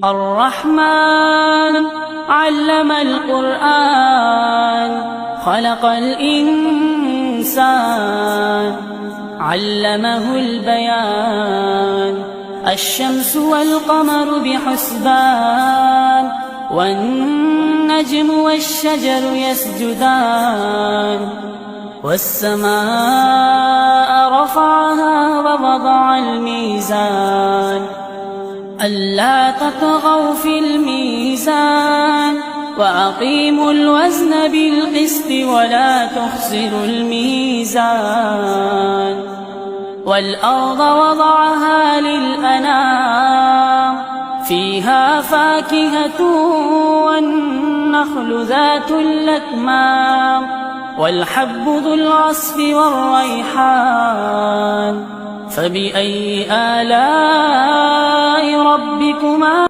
الرحمن علم القرآن خلق الإنسان علمه البيان. الشمس والقمر بحسبان والنجم والشجر يسجدان. والسماء رفعها ووضع الميزان ألا تطغوا في الميزان وأقيموا الوزن بالقسط ولا تخسروا الميزان. والأرض وضعها للأنام فيها فاكهة والنخل ذات الأكمام والحب ذو العصف والريحان. فبأي آلاء ربكما